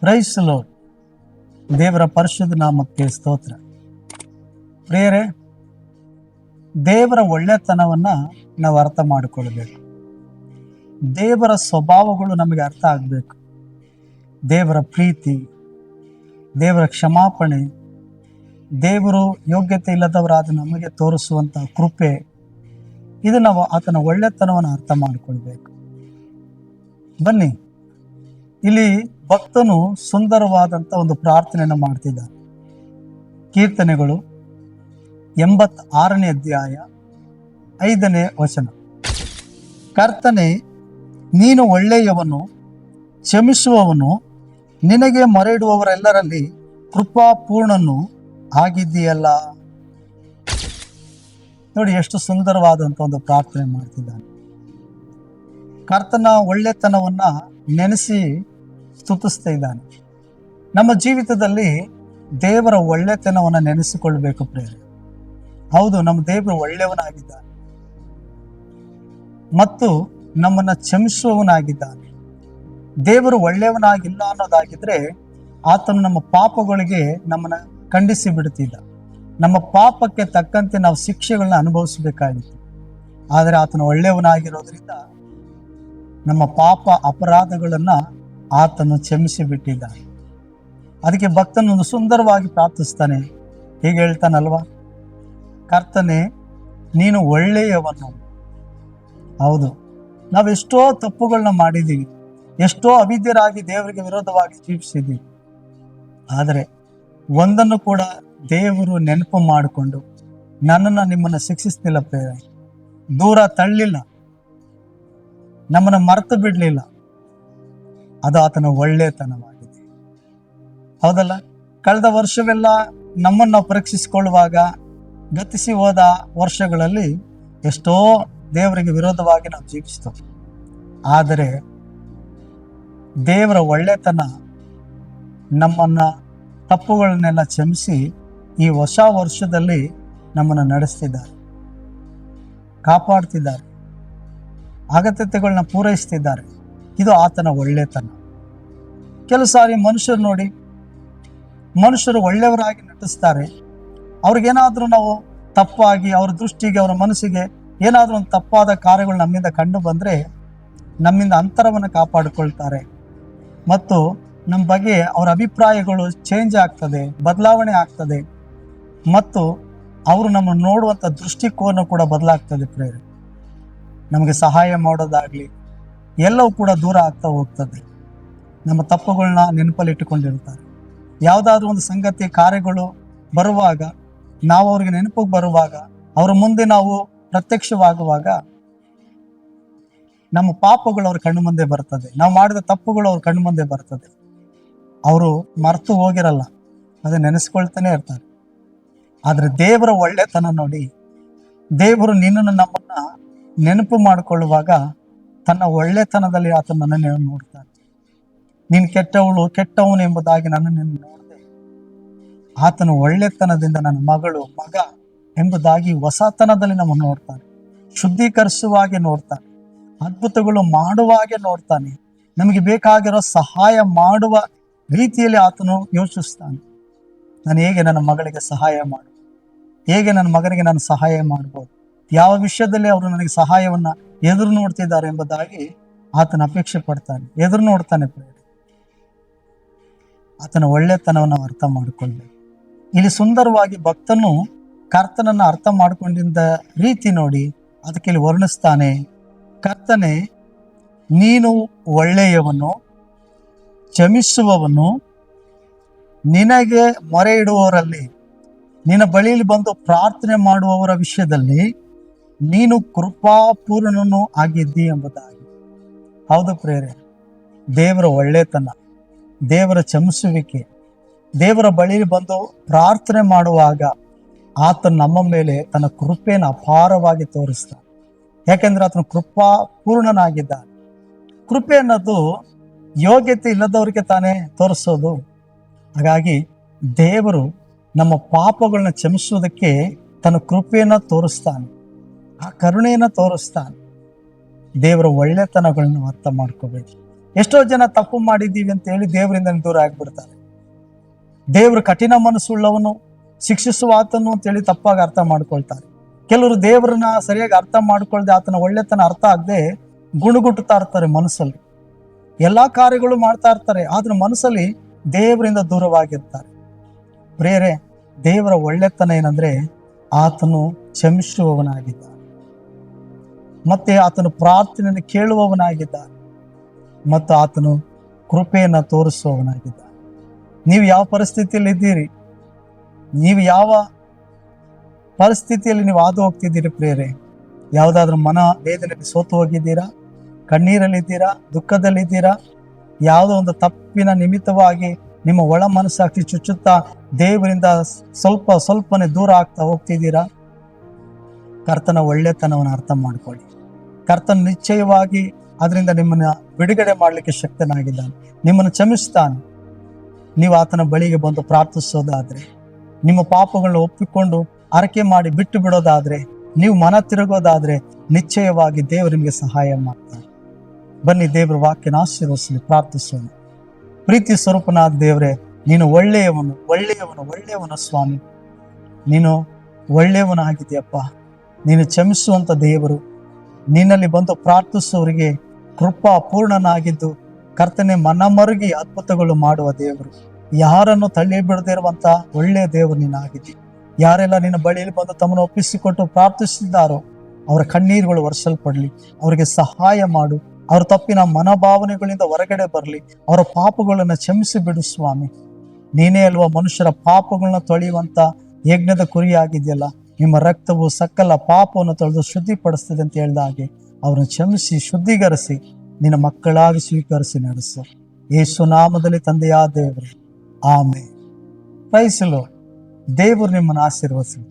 Price lord. ದೇವರ ಪರಿಶುದ್ಧ ನಾಮಕ್ಕೆ ಸ್ತೋತ್ರ. ಪ್ರಿಯರೇ, ದೇವರ ಒಳ್ಳೆತನವನ್ನ ನಾವು ಅರ್ಥ ಮಾಡಿಕೊಳ್ಬೇಕು. ದೇವರ ಸ್ವಭಾವಗಳು ನಮಗೆ ಅರ್ಥ ಆಗಬೇಕು. ದೇವರ ಪ್ರೀತಿ, ದೇವರ ಕ್ಷಮಾಪಣೆ, ದೇವರು ಯೋಗ್ಯತೆ ಇಲ್ಲದವರಾದ ನಮಗೆ ತೋರಿಸುವಂಥ ಕೃಪೆ, ಇದು ನಾವು ಆತನ ಒಳ್ಳೆತನವನ್ನು ಅರ್ಥ ಮಾಡಿಕೊಳ್ಬೇಕು. ಬನ್ನಿ, ಇಲ್ಲಿ ಭಕ್ತನು ಸುಂದರವಾದಂಥ ಒಂದು ಪ್ರಾರ್ಥನೆಯನ್ನು ಮಾಡ್ತಿದ್ದಾನೆ. ಕೀರ್ತನೆಗಳು 86ನೇ ಅಧ್ಯಾಯ 5ನೇ ವಚನ. ಕರ್ತನೇ, ನೀನು ಒಳ್ಳೆಯವನು, ಕ್ಷಮಿಸುವವನು, ನಿನಗೆ ಮೊರೆ ಇಡುವವರೆಲ್ಲರಲ್ಲಿ ಕೃಪಾಪೂರ್ಣನು ಆಗಿದ್ದೀಯಲ್ಲ. ನೋಡಿ, ಎಷ್ಟು ಸುಂದರವಾದಂಥ ಒಂದು ಪ್ರಾರ್ಥನೆ ಮಾಡ್ತಿದ್ದಾನೆ. ಕರ್ತನ ಒಳ್ಳೆತನವನ್ನ ನೆನೆಸಿ ಸ್ತುತಿಸ್ತಾ ಇದ್ದಾನೆ. ನಮ್ಮ ಜೀವಿತದಲ್ಲಿ ದೇವರ ಒಳ್ಳೆತನವನ್ನು ನೆನೆಸಿಕೊಳ್ಬೇಕು ಪ್ರೇರೆ. ಹೌದು, ನಮ್ಮ ದೇವರು ಒಳ್ಳೆಯವನಾಗಿದ್ದಾನೆ ಮತ್ತು ನಮ್ಮನ್ನ ಕ್ಷಮಿಸುವವನಾಗಿದ್ದಾನೆ. ದೇವರು ಒಳ್ಳೆಯವನಾಗಿಲ್ಲ ಅನ್ನೋದಾಗಿದ್ರೆ ಆತನು ನಮ್ಮ ಪಾಪಗಳಿಗೆ ನಮ್ಮನ್ನ ಖಂಡಿಸಿ ಬಿಡುತ್ತಿದ್ದ. ನಮ್ಮ ಪಾಪಕ್ಕೆ ತಕ್ಕಂತೆ ನಾವು ಶಿಕ್ಷೆಗಳನ್ನ ಅನುಭವಿಸಬೇಕಾಗಿತ್ತು. ಆದರೆ ಆತನು ಒಳ್ಳೆಯವನಾಗಿರೋದ್ರಿಂದ ನಮ್ಮ ಪಾಪ ಅಪರಾಧಗಳನ್ನ ಆತನು ಕ್ಷಮಿಸಿ ಬಿಟ್ಟಿದ್ದಾನೆ. ಅದಕ್ಕೆ ಭಕ್ತನೊಂದು ಸುಂದರವಾಗಿ ಪ್ರಾರ್ಥಿಸ್ತಾನೆ. ಹೀಗೆ ಹೇಳ್ತಾನಲ್ವಾ, ಕರ್ತನೇ, ನೀನು ಒಳ್ಳೆಯವನು. ಹೌದು, ನಾವೆಷ್ಟೋ ತಪ್ಪುಗಳನ್ನ ಮಾಡಿದ್ದೀವಿ, ಎಷ್ಟೋ ಅವಿದ್ಯರಾಗಿ ದೇವರಿಗೆ ವಿರೋಧವಾಗಿ ಜೀವಿಸಿದ್ದೀವಿ. ಆದರೆ ಒಂದನ್ನು ಕೂಡ ದೇವರು ನೆನಪು ಮಾಡಿಕೊಂಡು ನನ್ನನ್ನು ನಿಮ್ಮನ್ನು ಶಿಕ್ಷಿಸ್ತಿಲ್ಲ ಪ್ರೇರ, ದೂರ ತಳ್ಳಿಲ್ಲ, ನಮ್ಮನ್ನು ಮರೆತು ಬಿಡಲಿಲ್ಲ. ಅದು ಆತನ ಒಳ್ಳೆತನವಾಗಿದೆ. ಹೌದಲ್ಲ? ಕಳೆದ ವರ್ಷವೆಲ್ಲ ನಮ್ಮನ್ನು ಪರೀಕ್ಷಿಸಿಕೊಳ್ಳುವಾಗ ಗತಿಸಿ ಹೋದ ವರ್ಷಗಳಲ್ಲಿ ಎಷ್ಟೋ ದೇವರಿಗೆ ವಿರೋಧವಾಗಿ ನಾವು ಜೀವಿಸ್ತೇವೆ. ಆದರೆ ದೇವರ ಒಳ್ಳೆತನ ನಮ್ಮನ್ನ ತಪ್ಪುಗಳನ್ನೆಲ್ಲ ಕ್ಷಮಿಸಿ ಈ ಹೊಸ ವರ್ಷದಲ್ಲಿ ನಮ್ಮನ್ನು ನಡೆಸ್ತಿದ್ದಾರೆ, ಕಾಪಾಡ್ತಿದ್ದಾರೆ, ಅಗತ್ಯತೆಗಳನ್ನ ಪೂರೈಸ್ತಿದ್ದಾರೆ. ಇದು ಆತನ ಒಳ್ಳೆತನ. ಕೆಲವು ಸಾರಿ ಮನುಷ್ಯರು ನೋಡಿ, ಮನುಷ್ಯರು ಒಳ್ಳೆಯವರಾಗಿ ನಟಿಸ್ತಾರೆ. ಅವ್ರಿಗೇನಾದ್ರೂ ನಾವು ತಪ್ಪಾಗಿ, ಅವ್ರ ದೃಷ್ಟಿಗೆ, ಅವರ ಮನಸ್ಸಿಗೆ ಏನಾದ್ರೂ ಒಂದು ತಪ್ಪಾದ ಕಾರ್ಯಗಳು ನಮ್ಮಿಂದ ಕಂಡು ಬಂದರೆ ನಮ್ಮಿಂದ ಅಂತರವನ್ನು ಕಾಪಾಡಿಕೊಳ್ತಾರೆ ಮತ್ತು ನಮ್ಮ ಬಗ್ಗೆ ಅವರ ಅಭಿಪ್ರಾಯಗಳು ಚೇಂಜ್ ಆಗ್ತದೆ, ಬದಲಾವಣೆ ಆಗ್ತದೆ ಮತ್ತು ಅವರು ನಮ್ಮನ್ನು ನೋಡುವಂಥ ದೃಷ್ಟಿಕೋನ ಕೂಡ ಬದಲಾಗ್ತದೆ ಪ್ರೇರೆ. ನಮಗೆ ಸಹಾಯ ಮಾಡೋದಾಗ್ಲಿ ಎಲ್ಲವೂ ಕೂಡ ದೂರ ಆಗ್ತಾ ಹೋಗ್ತದೆ. ನಮ್ಮ ತಪ್ಪುಗಳನ್ನ ನೆನಪಲ್ಲಿಟ್ಟುಕೊಂಡಿರ್ತಾರೆ. ಯಾವುದಾದ್ರೂ ಒಂದು ಸಂಗತಿ ಕಾರ್ಯಗಳು ಬರುವಾಗ, ನಾವು ಅವ್ರಿಗೆ ನೆನಪಿಗೆ ಬರುವಾಗ, ಅವರ ಮುಂದೆ ನಾವು ಪ್ರತ್ಯಕ್ಷವಾಗುವಾಗ ನಮ್ಮ ಪಾಪಗಳು ಅವ್ರ ಕಣ್ಣು ಮುಂದೆ ಬರ್ತದೆ, ನಾವು ಮಾಡಿದ ತಪ್ಪುಗಳು ಅವ್ರ ಕಣ್ಣು ಮುಂದೆ ಬರ್ತದೆ. ಅವರು ಮರೆತು ಹೋಗಿರಲ್ಲ, ಅದು ನೆನೆಸ್ಕೊಳ್ತಾನೆ ಇರ್ತಾರೆ. ಆದರೆ ದೇವರ ಒಳ್ಳೆತನ ನೋಡಿ, ದೇವರು ನಿನ್ನನ್ನು ನಮ್ಮನ್ನ ನೆನಪು ಮಾಡಿಕೊಳ್ಳುವಾಗ ತನ್ನ ಒಳ್ಳೆತನದಲ್ಲಿ ಆತ ನನ್ನನ್ನು ನೋಡ್ತಾನೆ. ನೀನು ಕೆಟ್ಟವನು ಎಂಬುದಾಗಿ ನನ್ನನ್ನು ನೋಡಿದೆ. ಆತನ ಒಳ್ಳೆತನದಿಂದ ನನ್ನ ಮಗಳು, ಮಗ ಎಂಬುದಾಗಿ ಹೊಸತನದಲ್ಲಿ ನಮ್ಮನ್ನು ನೋಡ್ತಾನೆ, ಶುದ್ಧೀಕರಿಸುವಾಗೆ ನೋಡ್ತಾನೆ, ಅದ್ಭುತಗಳು ಮಾಡುವಾಗೆ ನೋಡ್ತಾನೆ, ನಮಗೆ ಬೇಕಾಗಿರೋ ಸಹಾಯ ಮಾಡುವ ರೀತಿಯಲ್ಲಿ ಆತನು ಯೋಚಿಸ್ತಾನೆ. ನಾನು ಹೇಗೆ ನನ್ನ ಮಗಳಿಗೆ ಸಹಾಯ ಮಾಡು, ಹೇಗೆ ನನ್ನ ಮಗನಿಗೆ ನಾನು ಸಹಾಯ ಮಾಡ್ಬೋದು, ಯಾವ ವಿಷಯದಲ್ಲಿ ಅವರು ನನಗೆ ಸಹಾಯವನ್ನ ಎದುರು ನೋಡ್ತಿದ್ದಾರೆ ಎಂಬುದಾಗಿ ಆತನ ಅಪೇಕ್ಷೆ ಪಡ್ತಾನೆ, ಎದುರು ನೋಡ್ತಾನೆ ಪ್ರೇರೆ. ಆತನ ಒಳ್ಳೆತನವನ್ನು ಅರ್ಥ ಮಾಡಿಕೊಳ್ಬೇಕು. ಇಲ್ಲಿ ಸುಂದರವಾಗಿ ಭಕ್ತನು ಕರ್ತನನ್ನ ಅರ್ಥ ಮಾಡ್ಕೊಂಡಿದ್ದ ರೀತಿ ನೋಡಿ ಅದಕ್ಕೆ ಇಲ್ಲಿ ವರ್ಣಿಸ್ತಾನೆ. ಕರ್ತನೇ, ನೀನು ಒಳ್ಳೆಯವನು, ಕ್ಷಮಿಸುವವನು, ನಿನಗೆ ಮೊರೆ ಇಡುವವರಲ್ಲಿ, ನಿನ್ನ ಬಳಿಯಲ್ಲಿ ಬಂದು ಪ್ರಾರ್ಥನೆ ಮಾಡುವವರ ವಿಷಯದಲ್ಲಿ ನೀನು ಕೃಪಾಪೂರ್ಣನು ಆಗಿದ್ದಿ ಎಂಬುದಾಗಿ. ಹೌದು ಪ್ರೇರೆ, ದೇವರ ಒಳ್ಳೆತನ, ದೇವರ ಕ್ಷಮಿಸುವಿಕೆ, ದೇವರ ಬಳಿಯಲ್ಲಿ ಬಂದು ಪ್ರಾರ್ಥನೆ ಮಾಡುವಾಗ ಆತನು ನಮ್ಮ ಮೇಲೆ ತನ್ನ ಕೃಪೆಯನ್ನು ಅಪಾರವಾಗಿ ತೋರಿಸ್ತಾನೆ. ಯಾಕೆಂದ್ರೆ ಆತನು ಕೃಪಾಪೂರ್ಣನಾಗಿದ್ದಾನೆ. ಕೃಪೆ ಅನ್ನೋದು ಯೋಗ್ಯತೆ ಇಲ್ಲದವರಿಗೆ ತಾನೇ ತೋರಿಸೋದು. ಹಾಗಾಗಿ ದೇವರು ನಮ್ಮ ಪಾಪಗಳನ್ನ ಕ್ಷಮಿಸುವುದಕ್ಕೆ ತನ್ನ ಕೃಪೆಯನ್ನು ತೋರಿಸ್ತಾನೆ, ಆ ಕರುಣೆಯನ್ನು ತೋರಿಸ್ತಾನೆ. ದೇವರ ಒಳ್ಳೆತನಗಳನ್ನು ಅರ್ಥ ಮಾಡ್ಕೋಬೇಕು. ಎಷ್ಟೋ ಜನ ತಪ್ಪು ಮಾಡಿದ್ದೀವಿ ಅಂತ ಹೇಳಿ ದೇವರಿಂದ ದೂರ ಆಗ್ಬಿಡ್ತಾರೆ. ದೇವರು ಕಠಿಣ ಮನಸ್ಸುಳ್ಳವನು, ಶಿಕ್ಷಿಸುವ ಆತನು ಅಂತೇಳಿ ತಪ್ಪಾಗಿ ಅರ್ಥ ಮಾಡ್ಕೊಳ್ತಾರೆ. ಕೆಲವರು ದೇವರನ್ನ ಸರಿಯಾಗಿ ಅರ್ಥ ಮಾಡ್ಕೊಳ್ದೆ, ಆತನ ಒಳ್ಳೆತನ ಅರ್ಥ ಆಗದೆ ಗುಣಗುಟ್ಟುತ್ತಾ ಇರ್ತಾರೆ. ಮನಸ್ಸಲ್ಲಿ ಎಲ್ಲಾ ಕಾರ್ಯಗಳು ಮಾಡ್ತಾ ಇರ್ತಾರೆ, ಆದ್ರೆ ಮನಸ್ಸಲ್ಲಿ ದೇವರಿಂದ ದೂರವಾಗಿರ್ತಾರೆ. ಪ್ರಿಯರೇ, ದೇವರ ಒಳ್ಳೆತನ ಏನಂದ್ರೆ ಆತನು ಕ್ಷಮಿಸುವವನಾಗಿದ್ದಾನೆ, ಮತ್ತೆ ಆತನು ಪ್ರಾರ್ಥನೆಯನ್ನು ಕೇಳುವವನಾಗಿದ್ದಾನೆ, ಮತ್ತು ಆತನು ಕೃಪೆಯನ್ನು ತೋರಿಸುವವನಾಗಿದ್ದಾನೆ. ನೀವು ಯಾವ ಪರಿಸ್ಥಿತಿಯಲ್ಲಿ ಇದ್ದೀರಿ, ನೀವು ಯಾವ ಪರಿಸ್ಥಿತಿಯಲ್ಲಿ ನೀವು ಹಾದು ಹೋಗ್ತಿದ್ದೀರಿ ಪ್ರಿಯರೇ, ಯಾವುದಾದ್ರೂ ಮನ ವೇದನೆಯಲ್ಲಿ ಸೋತು ಹೋಗಿದ್ದೀರಾ, ಕಣ್ಣೀರಲ್ಲಿದ್ದೀರಾ, ದುಃಖದಲ್ಲಿದ್ದೀರಾ, ಯಾವುದೋ ಒಂದು ತಪ್ಪಿನ ನಿಮಿತ್ತವಾಗಿ ನಿಮ್ಮ ಒಳ ಮನಸ್ಸಾಕ್ಷಿ ಚುಚ್ಚುತ್ತಾ ದೇವರಿಂದ ಸ್ವಲ್ಪನೇ ದೂರ ಆಗ್ತಾ ಹೋಗ್ತಿದ್ದೀರಾ, ಕರ್ತನ ಒಳ್ಳೆತನವನ್ನು ಅರ್ಥ ಮಾಡ್ಕೊಳ್ಳಿ. ಕರ್ತನ ನಿಶ್ಚಯವಾಗಿ ಅದರಿಂದ ನಿಮ್ಮನ್ನ ಬಿಡುಗಡೆ ಮಾಡಲಿಕ್ಕೆ ಶಕ್ತನಾಗಿದ್ದಾನೆ, ನಿಮ್ಮನ್ನು ಕ್ಷಮಿಸ್ತಾನೆ. ನೀವು ಆತನ ಬಳಿಗೆ ಬಂದು ಪ್ರಾರ್ಥಿಸೋದಾದ್ರೆ, ನಿಮ್ಮ ಪಾಪಗಳನ್ನ ಒಪ್ಪಿಕೊಂಡು ಅರಕೆ ಮಾಡಿ ಬಿಟ್ಟು ಬಿಡೋದಾದ್ರೆ, ನೀವು ಮನ ತಿರುಗೋದಾದ್ರೆ, ನಿಶ್ಚಯವಾಗಿ ದೇವರು ನಿಮಗೆ ಸಹಾಯ ಮಾಡ್ತಾನೆ. ಬನ್ನಿ, ದೇವರ ವಾಕ್ಯನ ಆಶೀರ್ವದಿಸಲಿ. ಪ್ರಾರ್ಥಿಸೋಣ. ಪ್ರೀತಿ ಸ್ವರೂಪನಾದ ದೇವರೇ, ನೀನು ಒಳ್ಳೆಯವನು, ಒಳ್ಳೆಯವನು, ಒಳ್ಳೆಯವನು ಸ್ವಾಮಿ. ನೀನು ಒಳ್ಳೆಯವನಾಗಿದೆಯಪ್ಪ. ನೀನು ಕ್ಷಮಿಸುವಂತ ದೇವರು. ನಿನ್ನಲ್ಲಿ ಬಂದು ಪ್ರಾರ್ಥಿಸುವವರಿಗೆ ಕೃಪಾ ಪೂರ್ಣನಾಗಿದ್ದು ಕರ್ತನೆ ಮನಮರುಗಿ ಅದ್ಭುತಗಳು ಮಾಡುವ ದೇವರು. ಯಾರನ್ನು ತಳ್ಳಿ ಬಿಡದಿರುವಂತ ಒಳ್ಳೆಯ ದೇವರು ನೀನಾಗಿದ್ದಿ. ಯಾರೆಲ್ಲ ನಿನ್ನ ಬಳಿಯಲ್ಲಿ ಬಂದು ತಮ್ಮನ್ನು ಒಪ್ಪಿಸಿಕೊಟ್ಟು ಪ್ರಾರ್ಥಿಸಿದ್ದಾರೋ ಅವರ ಕಣ್ಣೀರುಗಳು ಒರೆಸಲ್ಪಡ್ಲಿ. ಅವರಿಗೆ ಸಹಾಯ ಮಾಡು. ಅವರ ತಪ್ಪಿನ ಮನೋಭಾವನೆಗಳಿಂದ ಹೊರಗಡೆ ಬರಲಿ. ಅವರ ಪಾಪಗಳನ್ನು ಕ್ಷಮಿಸಿ ಬಿಡು ಸ್ವಾಮಿ. ನೀನೇ ಅಲ್ವಾ ಮನುಷ್ಯರ ಪಾಪಗಳನ್ನ ತೊಳೆಯುವಂತ ಯಜ್ಞದ ಕುರಿಯಾಗಿದೆಯಲ್ಲ. ನಿಮ್ಮ ರಕ್ತವು ಸಕಲ ಪಾಪವನ್ನು ತೊಳೆದು ಶುದ್ಧಿಪಡಿಸ್ತದೆ ಅಂತ ಹೇಳಿದ ಹಾಗೆ ಅವರನ್ನು ಕ್ಷಮಿಸಿ ಶುದ್ಧೀಕರಿಸಿ ನಿನ್ನ ಮಕ್ಕಳಾಗಿ ಸ್ವೀಕರಿಸಿ ನಡೆಸು. ಯೇಸು ನಾಮದಲ್ಲಿ ತಂದೆಯಾದ ದೇವರೇ, ಆಮೆನ್. Price the lord. ದೇವರು ನಿಮ್ಮನ್ನು ಆಶೀರ್ವದಿಸಲಿ.